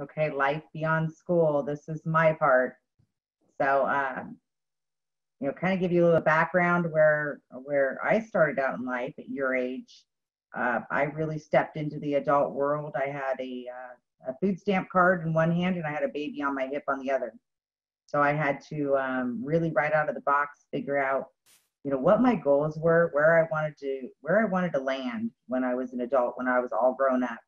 Okay, life beyond school. This is my part. So, kind of give you a little background where I started out in life at your age. I really stepped into the adult world. I had a food stamp card in one hand and I had a baby on my hip on the other. So I had to really right out of the box figure out, what my goals were, where I wanted to land when I was an adult, when I was all grown up,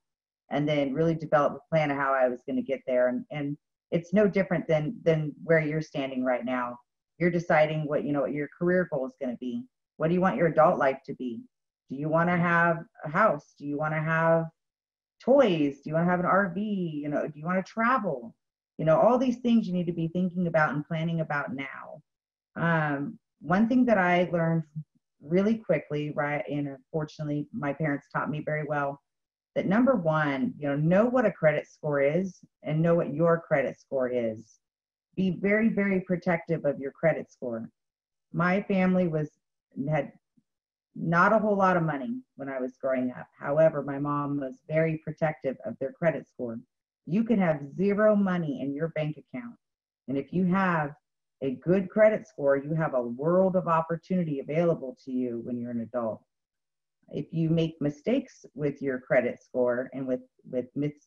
and then really develop a plan of how I was going to get there. And it's no different than where you're standing right now. You're deciding what your career goal is going to be. What do you want your adult life to be? Do you want to have a house? Do you want to have toys? Do you want to have an RV? Do you want to travel? All these things you need to be thinking about and planning about now. One thing that I learned really quickly, right, and unfortunately my parents taught me very well, that number one, know what a credit score is and know what your credit score is. Be very, very protective of your credit score. My family had not a whole lot of money when I was growing up. However, my mom was very protective of their credit score. You can have zero money in your bank account. And if you have a good credit score, you have a world of opportunity available to you when you're an adult. If you make mistakes with your credit score and with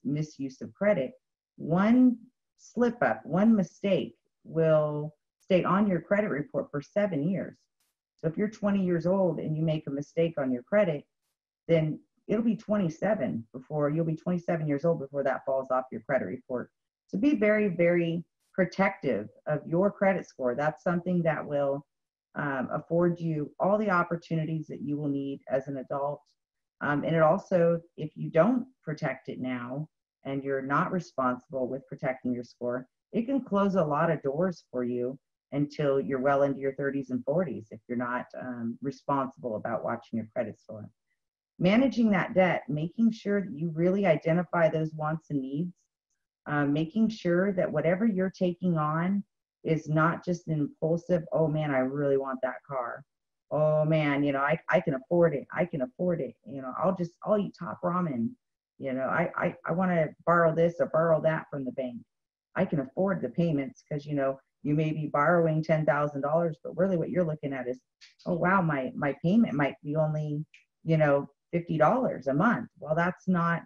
misuse of credit, one slip up, one mistake will stay on your credit report for 7 years. So if you're 20 years old and you make a mistake on your credit, then you'll be 27 years old before that falls off your credit report. So be very, very protective of your credit score. That's something that will afford you all the opportunities that you will need as an adult. And it also, if you don't protect it now and you're not responsible with protecting your score, it can close a lot of doors for you until you're well into your 30s and 40s if you're not responsible about watching your credit score. Managing that debt, making sure that you really identify those wants and needs, making sure that whatever you're taking on is not just an impulsive, oh man, I really want that car. Oh man, I can afford it. I can afford it. I'll eat top ramen. I want to borrow this or borrow that from the bank. I can afford the payments because, you may be borrowing $10,000, but really what you're looking at is, oh wow, my payment might be only, $50 a month. Well, that's not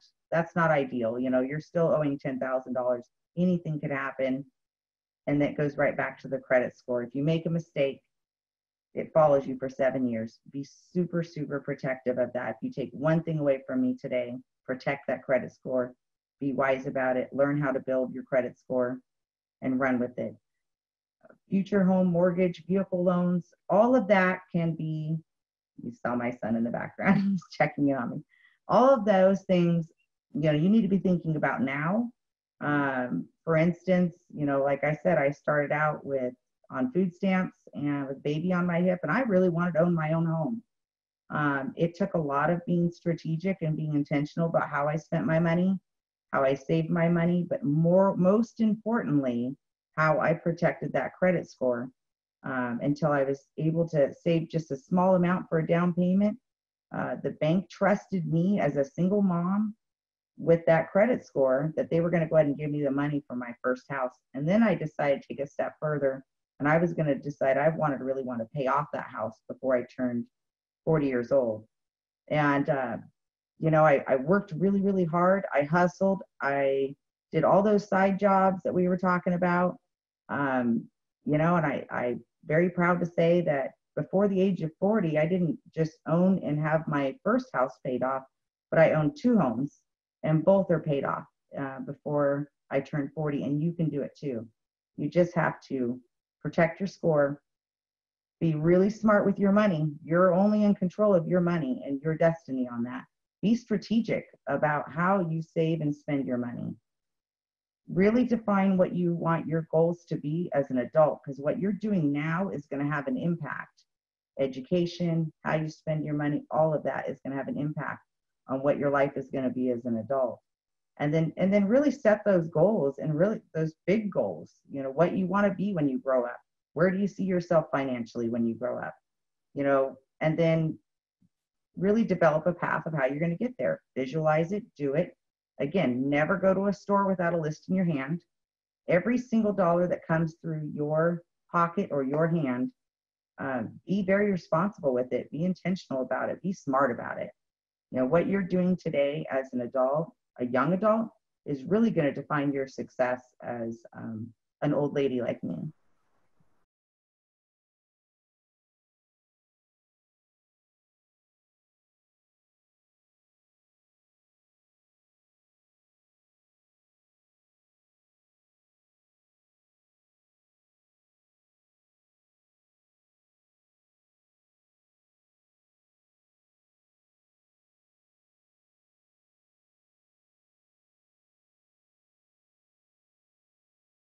ideal. You're still owing $10,000. Anything could happen. And that goes right back to the credit score. If you make a mistake, it follows you for 7 years. Be super, super protective of that. If you take one thing away from me today, protect that credit score. Be wise about it. Learn how to build your credit score and run with it. Future home mortgage, vehicle loans, all of that can be, you saw my son in the background, he's checking in on me. All of those things, you need to be thinking about now. For instance, like I said, I started out on food stamps and with baby on my hip, and I really wanted to own my own home. It took a lot of being strategic and being intentional about how I spent my money, how I saved my money, but most importantly, how I protected that credit score until I was able to save just a small amount for a down payment. The bank trusted me as a single mom with that credit score that they were going to go ahead and give me the money for my first house. And then I decided to take a step further, and I was going to decide I really want to pay off that house before I turned 40 years old. And, I worked really, really hard. I hustled. I did all those side jobs that we were talking about. And I'm very proud to say that before the age of 40, I didn't just own and have my first house paid off, but I owned 2 homes. And both are paid off before I turned 40, and you can do it too. You just have to protect your score, be really smart with your money. You're only in control of your money and your destiny on that. Be strategic about how you save and spend your money. Really define what you want your goals to be as an adult, because what you're doing now is going to have an impact. Education, how you spend your money, all of that is going to have an impact on what your life is going to be as an adult. And then really set those goals, and really those big goals, what you want to be when you grow up. Where do you see yourself financially when you grow up? And then really develop a path of how you're going to get there. Visualize it, do it, Again, never go to a store without a list in your hand. Every single dollar that comes through your pocket or your hand, be very responsible with it. Be intentional about it. Be smart about it. You know, what you're doing today as an adult, a young adult, is really going to define your success as an old lady like me.